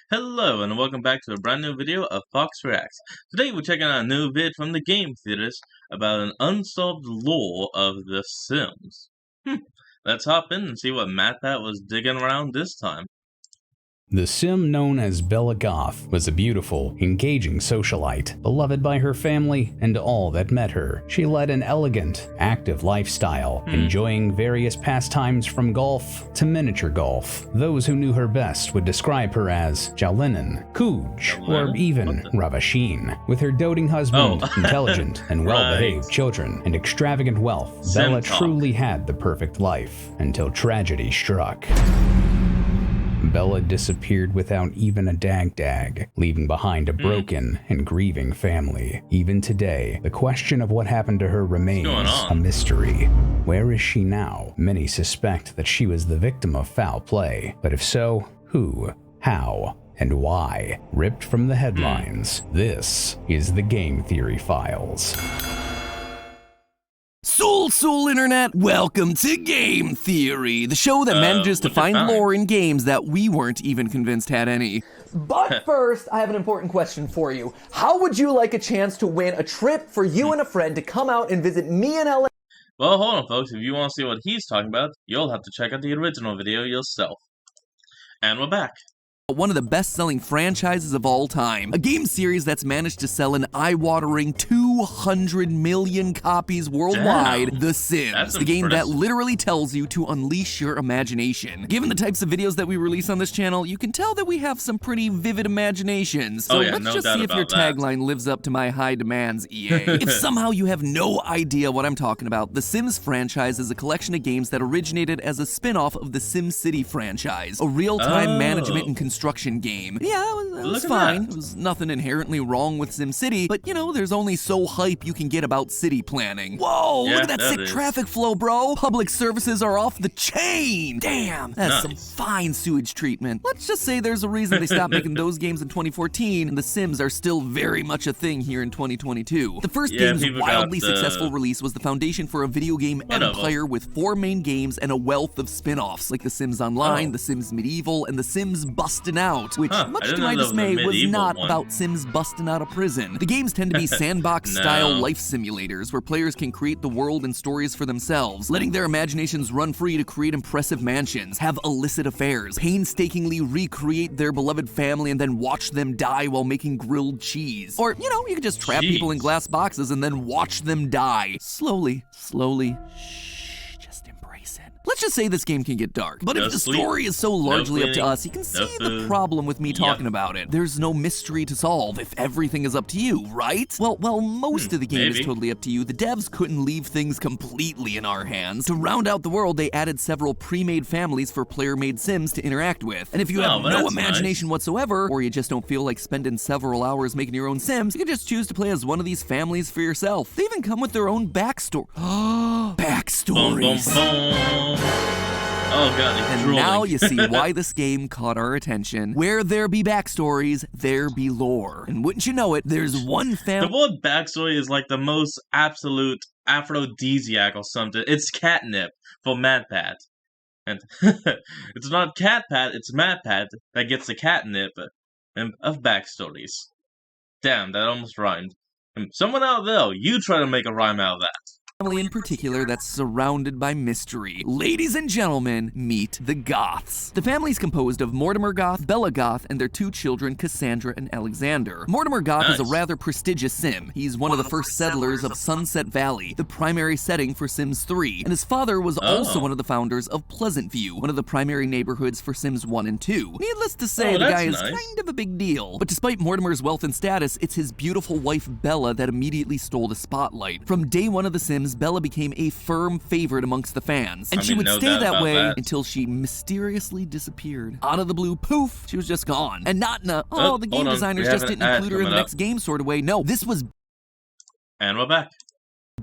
Hello and welcome back to a brand new video of Fox Reacts. Today we're checking out a new vid from the game theaters about an unsolved lore of The Sims. Let's hop in and see what MatPat was digging around this time. The Sim known as Bella Goth was a beautiful, engaging socialite, beloved by her family and all that met her. She led an elegant, active lifestyle, enjoying various pastimes from golf to miniature golf. Those who knew her best would describe her as Jalinin, Cooge, or even Ravasheen. With her doting husband, intelligent and well-behaved children, and extravagant wealth, Bella truly had the perfect life, until tragedy struck. Bella disappeared without even a dag, leaving behind a broken and grieving family. Even today, the question of what happened to her remains a mystery. Where is she now? Many suspect that she was the victim of foul play, but if so, who, how, and why? Ripped from the headlines, this is the Game Theory Files. Soul Internet, welcome to Game Theory, the show that manages to find lore in games that we weren't even convinced had any. But first, I have an important question for you. How would you like a chance to win a trip for you and a friend to come out and visit me in LA? Well, hold on folks, if you want to see what he's talking about, you'll have to check out the original video yourself. And we're back. One of the best-selling franchises of all time. A game series that's managed to sell an eye-watering 200 million copies worldwide. Damn. The Sims. That's the game that impressive. literally tells you to unleash your imagination. Given the types of videos that we release on this channel, you can tell that we have some pretty vivid imaginations. So let's just see if your tagline lives up to my high demands, EA. If somehow you have no idea what I'm talking about, the Sims franchise is a collection of games that originated as a spin-off of the SimCity franchise. A real-time management and construction game. Yeah, it was fine. There was nothing inherently wrong with SimCity, but you know, there's only so hype you can get about city planning. Whoa, look at that sick traffic flow, bro. Public services are off the chain. Damn, that's some fine sewage treatment. Let's just say there's a reason they stopped making those games in 2014, and the Sims are still very much a thing here in 2022. The first game's wildly successful release was the foundation for a video game empire with 4 main games and a wealth of spin-offs, like The Sims Online, The Sims Medieval, and The Sims Bustin' Out, which, much to my dismay, was not about Sims busting out of prison. The games tend to be sandbox-style life simulators, where players can create the world and stories for themselves, letting their imaginations run free to create impressive mansions, have illicit affairs, painstakingly recreate their beloved family, and then watch them die while making grilled cheese. Or, you know, you could just trap people in glass boxes and then watch them die. Slowly. Let's just say this game can get dark. But if the story is so largely up to us, you can see the problem with me talking about it. There's no mystery to solve if everything is up to you, right? Well, most of the game is totally up to you. The devs couldn't leave things completely in our hands. To round out the world, they added several pre-made families for player-made Sims to interact with. And if you have no imagination whatsoever, or you just don't feel like spending several hours making your own Sims, you can just choose to play as one of these families for yourself. They even come with their own backstory. Backstories. Oh god, and now you see why this game caught our attention. Where there be backstories, there be lore. And wouldn't you know it, there's one family— The word backstory is like the most absolute aphrodisiac or something. It's catnip for MatPat. And it's not Catpat, it's MatPat that gets the catnip of backstories. Damn, that almost rhymed. Someone out there, you try to make a rhyme out of that. Family in particular that's surrounded by mystery. Ladies and gentlemen, meet the Goths. The family's composed of Mortimer Goth, Bella Goth, and their 2 children, Cassandra and Alexander. Mortimer Goth is a rather prestigious Sim. He's one of the first settlers of Sunset Valley, the primary setting for Sims 3, and his father was also one of the founders of Pleasant View, one of the primary neighborhoods for Sims 1 and 2. Needless to say, the guy is kind of a big deal. But despite Mortimer's wealth and status, it's his beautiful wife Bella that immediately stole the spotlight. From day one of The Sims, Bella became a firm favorite amongst the fans, and she would stay that way until she mysteriously disappeared. Out of the blue, poof, she was just gone. And not in a, the game designers just didn't include her in the next game sort of way. No, this was And we're back.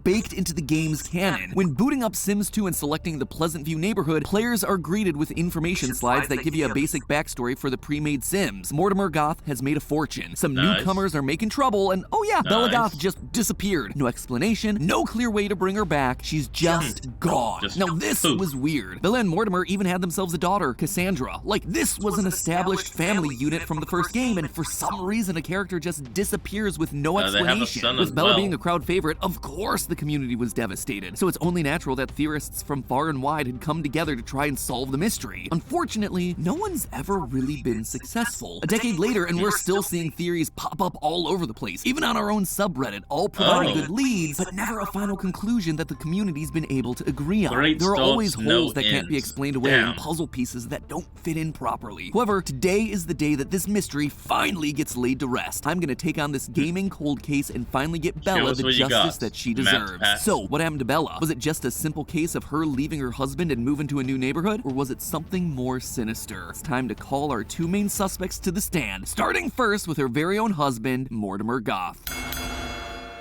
baked into the game's canon. When booting up Sims 2 and selecting the Pleasant View neighborhood, players are greeted with information slides that give you a basic backstory for the pre-made Sims. Mortimer Goth has made a fortune. Some newcomers are making trouble, and oh yeah, Bella Goth just disappeared. No explanation, no clear way to bring her back. She's just gone. Now this was weird. Bella and Mortimer even had themselves a daughter, Cassandra. Like, this was an established family unit from the first game, and for some reason a character just disappears with no explanation. With Bella being a crowd favorite, of course the community was devastated. So it's only natural that theorists from far and wide had come together to try and solve the mystery. Unfortunately, no one's ever really been successful. A decade later, and we're still seeing theories pop up all over the place, even on our own subreddit, all providing good leads, but never a final conclusion that the community's been able to agree on. There are always holes that can't be explained away and puzzle pieces that don't fit in properly. However, today is the day that this mystery finally gets laid to rest. I'm gonna take on this gaming cold case and finally get Bella the justice that she deserves. So, what happened to Bella? Was it just a simple case of her leaving her husband and moving to a new neighborhood? Or was it something more sinister? It's time to call our two main suspects to the stand, starting first with her very own husband, Mortimer Goth.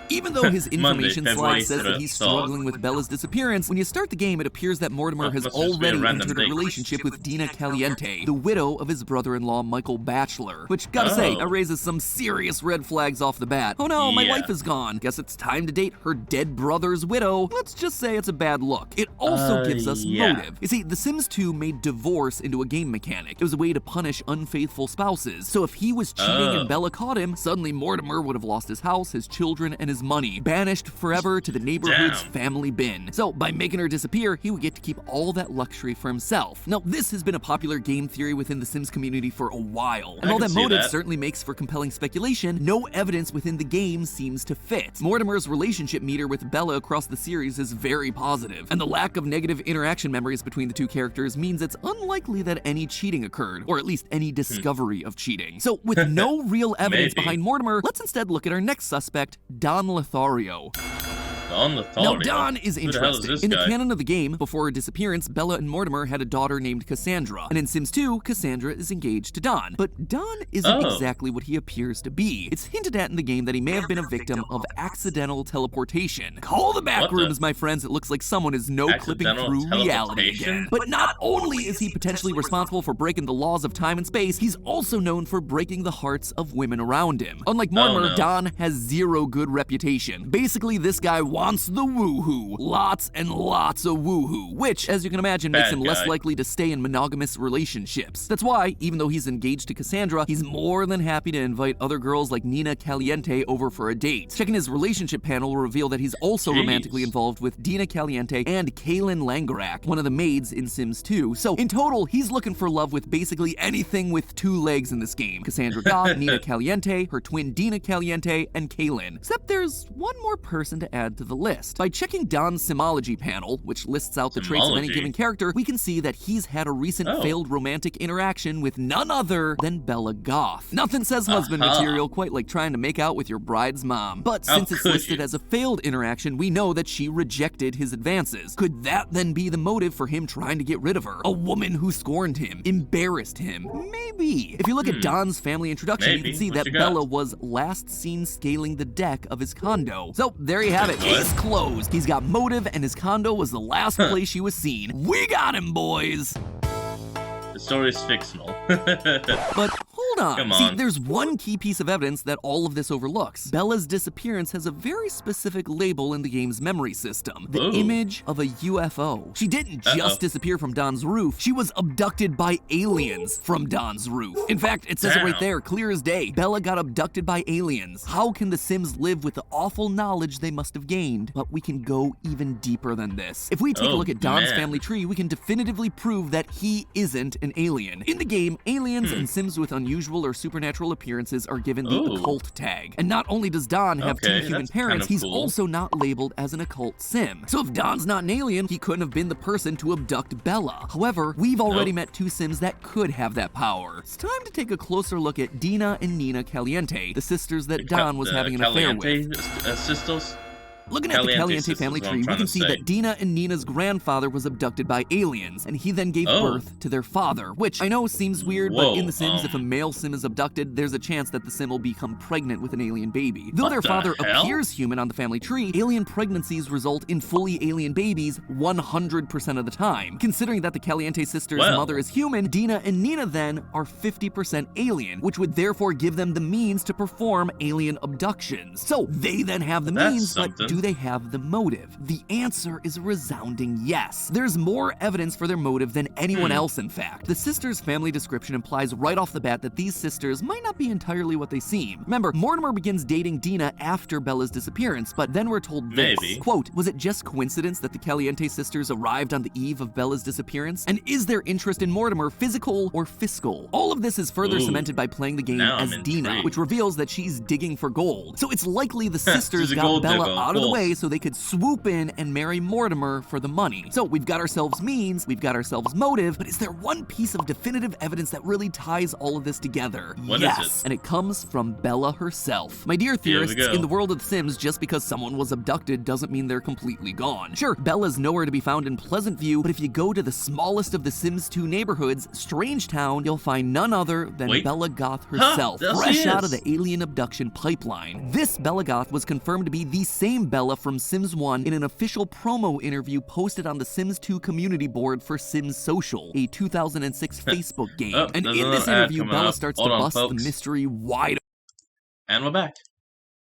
Even though his information slide says that he's struggling with Bella's disappearance, when you start the game, it appears that Mortimer has already entered a relationship with Dina Caliente, the widow of his brother-in-law Michael Batchelor, which, gotta say, that raises some serious red flags off the bat. Oh no, my wife is gone. Guess it's time to date her dead brother's widow. Let's just say it's a bad look. It also gives us motive. You see, The Sims 2 made divorce into a game mechanic. It was a way to punish unfaithful spouses. So if he was cheating and Bella caught him, suddenly Mortimer would have lost his house, his children, and his money, banished forever to the neighborhood's family bin. So by making her disappear, he would get to keep all that luxury for himself. Now, this has been a popular game theory within the Sims community for a while, and while that motive certainly makes for compelling speculation, no evidence within the game seems to fit. Mortimer's relationship meter with Bella across the series is very positive, and the lack of negative interaction memories between the two characters means it's unlikely that any cheating occurred, or at least any discovery of cheating. So with no real evidence behind Mortimer, let's instead look at our next suspect, Don Lothario. Now, Dawn is interesting. In the canon of the game, before her disappearance, Bella and Mortimer had a daughter named Cassandra. And in Sims 2, Cassandra is engaged to Dawn. But Dawn isn't exactly what he appears to be. It's hinted at in the game that he may have been a victim of accidental teleportation. Call the back rooms, my friends. It looks like someone is no-clipping through reality again. But not only is he potentially responsible for breaking the laws of time and space, he's also known for breaking the hearts of women around him. Unlike Mortimer, Dawn has zero good reputation. Basically, this guy wants the woohoo. Lots and lots of woohoo, which, as you can imagine, makes him less likely to stay in monogamous relationships. That's why, even though he's engaged to Cassandra, he's more than happy to invite other girls like Nina Caliente over for a date. Checking his relationship panel will reveal that he's also romantically involved with Dina Caliente and Kaylin Langerak, one of the maids in Sims 2. So, in total, he's looking for love with basically anything with two legs in this game. Cassandra Goth, Nina Caliente, her twin Dina Caliente, and Kaylin. Except there's one more person to add to the list. By checking Don's Simology panel, which lists out the traits of any given character, we can see that he's had a recent failed romantic interaction with none other than Bella Goth. Nothing says husband material quite like trying to make out with your bride's mom. But since it's listed as a failed interaction, we know that she rejected his advances. Could that then be the motive for him trying to get rid of her? A woman who scorned him, embarrassed him? Maybe. If you look at Don's family introduction, you can see that Bella was last seen scaling the deck of his condo. So there you have it. Case closed. He's got motive, and his condo was the last place she was seen. We got him, boys! The story is fictional. But hold on. See, there's one key piece of evidence that all of this overlooks. Bella's disappearance has a very specific label in the game's memory system. The image of a UFO. She didn't just disappear from Don's roof. She was abducted by aliens from Don's roof. In fact, it says it right there, clear as day. Bella got abducted by aliens. How can the Sims live with the awful knowledge they must have gained? But we can go even deeper than this. If we take a look at Don's family tree, we can definitively prove that he isn't an alien. In the game, aliens and Sims with unusual or supernatural appearances are given the occult tag. And not only does Don have two human parents, he's also not labeled as an occult Sim. So if Don's not an alien, he couldn't have been the person to abduct Bella. However, we've already met two Sims that could have that power. It's time to take a closer look at Dina and Nina Caliente, the sisters that Don was having an affair with. Sisters? Looking at the Caliente family tree, we can see that Dina and Nina's grandfather was abducted by aliens, and he then gave birth to their father, which I know seems weird, but in The Sims, if a male sim is abducted, there's a chance that the sim will become pregnant with an alien baby. Though their father appears human on the family tree, alien pregnancies result in fully alien babies 100% of the time. Considering that the Caliente sisters' mother is human, Dina and Nina then are 50% alien, which would therefore give them the means to perform alien abductions. So they then have the means, but do they have the motive? The answer is a resounding yes. There's more evidence for their motive than anyone else, in fact. The sisters' family description implies right off the bat that these sisters might not be entirely what they seem. Remember, Mortimer begins dating Dina after Bella's disappearance, but then we're told this, quote, was it just coincidence that the Caliente sisters arrived on the eve of Bella's disappearance? And is their interest in Mortimer physical or fiscal? All of this is further cemented by playing the game as Dina, which reveals that she's digging for gold. So it's likely the sisters got Bella out of the way so they could swoop in and marry Mortimer for the money. So we've got ourselves means, we've got ourselves motive, but is there one piece of definitive evidence that really ties all of this together? Yes, and it comes from Bella herself. My dear theorists, in the world of The Sims, just because someone was abducted doesn't mean they're completely gone. Sure, Bella's nowhere to be found in Pleasant View, but if you go to the smallest of the Sims 2 neighborhoods, Strangetown, you'll find none other than Bella Goth herself, fresh out of the alien abduction pipeline. This Bella Goth was confirmed to be the same Bella from Sims 1 in an official promo interview posted on the Sims 2 community board for Sims Social, a 2006 Facebook game. And in this interview, Bella starts to bust the mystery wide and we're back.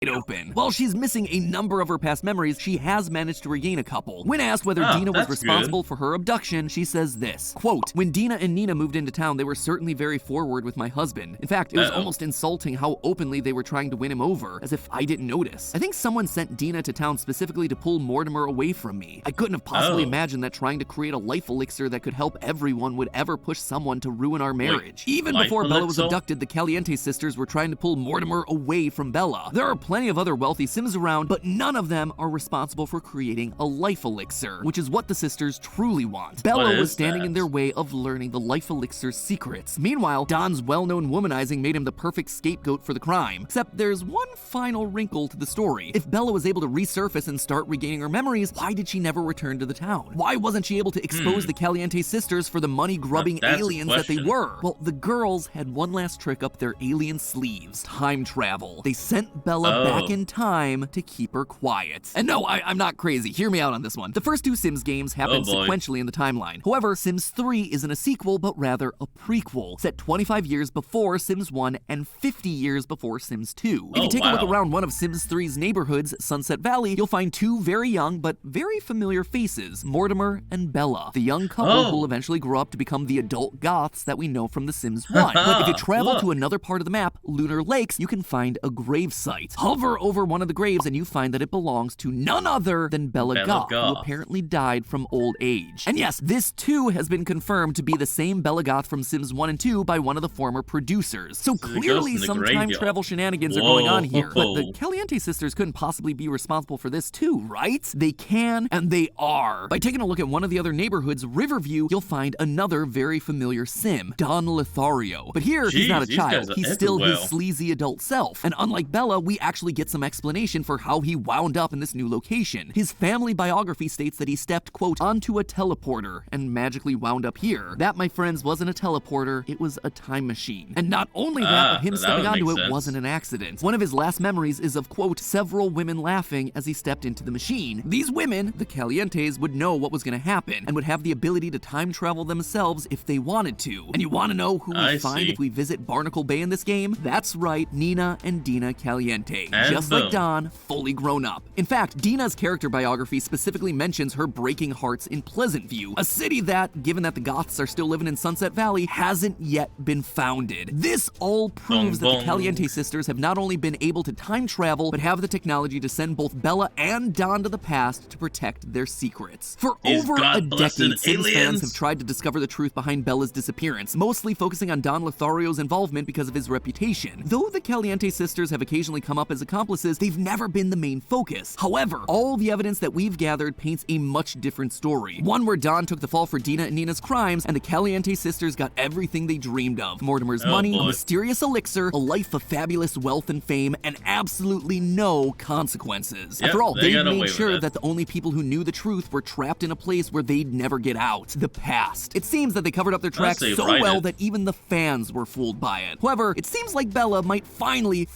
Open. While she's missing a number of her past memories, she has managed to regain a couple. When asked whether Dina was responsible for her abduction, she says this, quote, when Dina and Nina moved into town, they were certainly very forward with my husband. In fact, it was almost insulting how openly they were trying to win him over, as if I didn't notice. I think someone sent Dina to town specifically to pull Mortimer away from me. I couldn't have possibly imagined that trying to create a life elixir that could help everyone would ever push someone to ruin our marriage. Even before Bella was abducted, the Caliente sisters were trying to pull Mortimer away from Bella. There are plenty of other wealthy Sims around, but none of them are responsible for creating a life elixir, which is what the sisters truly want. Bella was standing in their way of learning the life elixir's secrets. Meanwhile, Don's well-known womanizing made him the perfect scapegoat for the crime. Except there's one final wrinkle to the story. If Bella was able to resurface and start regaining her memories, why did she never return to the town? Why wasn't she able to expose the Caliente sisters for the money-grubbing aliens that they were? Well, the girls had one last trick up their alien sleeves: time travel. They sent Bella back in time to keep her quiet. And no, I'm not crazy. Hear me out on this one. The first two Sims games happen sequentially in the timeline. However, Sims 3 isn't a sequel, but rather a prequel, set 25 years before Sims 1 and 50 years before Sims 2. If you take a look around one of Sims 3's neighborhoods, Sunset Valley, you'll find two very young but very familiar faces, Mortimer and Bella, the young couple who will eventually grow up to become the adult Goths that we know from The Sims 1. But if you travel to another part of the map, Lunar Lakes, you can find a grave site. Hover over one of the graves and you find that it belongs to none other than Bella Goth, who apparently died from old age. And yes, this too has been confirmed to be the same Bella Goth from Sims 1 and 2 by one of the former producers. So clearly some time travel shenanigans are going on here. But the Caliente sisters couldn't possibly be responsible for this too, right? They can, and they are. By taking a look at one of the other neighborhoods, Riverview, you'll find another very familiar Sim, Don Lothario. But here, he's not a child. He's still his sleazy adult self. And unlike Bella, we actually get some explanation for how he wound up in this new location. His family biography states that he stepped, quote, onto a teleporter and magically wound up here. That, my friends, wasn't a teleporter, it was a time machine. And not only that, but him stepping onto it wasn't an accident. One of his last memories is of, quote, several women laughing as he stepped into the machine. These women, the Calientes, would know what was going to happen and would have the ability to time travel themselves if they wanted to. And you want to know who we find if we visit Barnacle Bay in this game? That's right, Nina and Dina Caliente. And just like Don, fully grown up. In fact, Dina's character biography specifically mentions her breaking hearts in Pleasant View, a city that, given that the Goths are still living in Sunset Valley, hasn't yet been founded. This all proves that the Caliente sisters have not only been able to time travel, but have the technology to send both Bella and Don to the past to protect their secrets. For over a decade, Sims fans have tried to discover the truth behind Bella's disappearance, mostly focusing on Don Lothario's involvement because of his reputation. Though the Caliente sisters have occasionally come up as his accomplices, they've never been the main focus. However, all the evidence that we've gathered paints a much different story. One where Don took the fall for Dina and Nina's crimes, and the Caliente sisters got everything they dreamed of. Mortimer's money, a mysterious elixir, a life of fabulous wealth and fame, and absolutely no consequences. After all, they made sure that the only people who knew the truth were trapped in a place where they'd never get out. The past. It seems that they covered up their tracks so well that even the fans were fooled by it. However, it seems like Bella might finally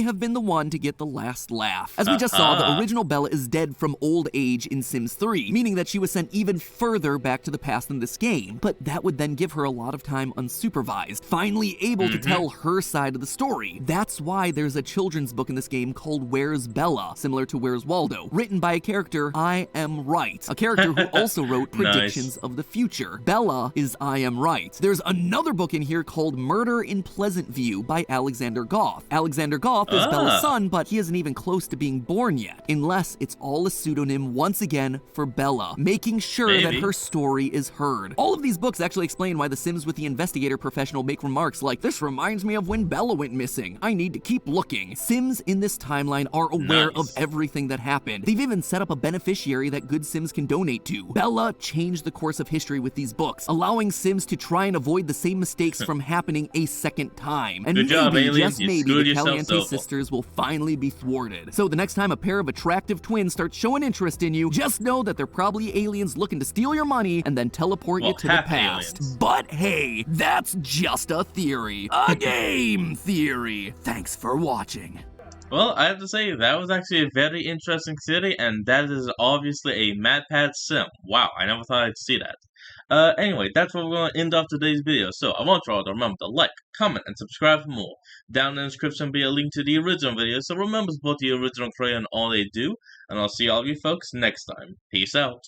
have been the one to get the last laugh. As we just saw, the original Bella is dead from old age in Sims 3, meaning that she was sent even further back to the past in this game, but that would then give her a lot of time unsupervised, finally able to tell her side of the story. That's why there's a children's book in this game called Where's Bella, similar to Where's Waldo, written by a character, I Am Right, a character who also wrote predictions of the future. Bella is I Am Right. There's another book in here called Murder in Pleasant View by Alexander Goth. Alexander Goth is Bella's son, but he isn't even close to being born yet, unless it's all a pseudonym once again for Bella, making sure that her story is heard. All of these books actually explain why the Sims with the investigator professional make remarks like, "This reminds me of when Bella went missing. I need to keep looking." Sims in this timeline are aware of everything that happened. They've even set up a beneficiary that good Sims can donate to. Bella changed the course of history with these books, allowing Sims to try and avoid the same mistakes from happening a second time. And maybe, just maybe, the Caliente sisters will finally be thwarted. So the next time a pair of attractive twins start showing interest in you, just know that they're probably aliens looking to steal your money and then teleport you to the past. Aliens. But hey, that's just a theory. A game theory. Thanks for watching. Well, I have to say, that was actually a very interesting theory, and that is obviously a MatPat sim. Wow, I never thought I'd see that. Anyway, that's where we're going to end off today's video, so I want you all to remember to like, comment, and subscribe for more. Down in the description will be a link to the original video, so remember to support the original creator and all they do, and I'll see all of you folks next time. Peace out.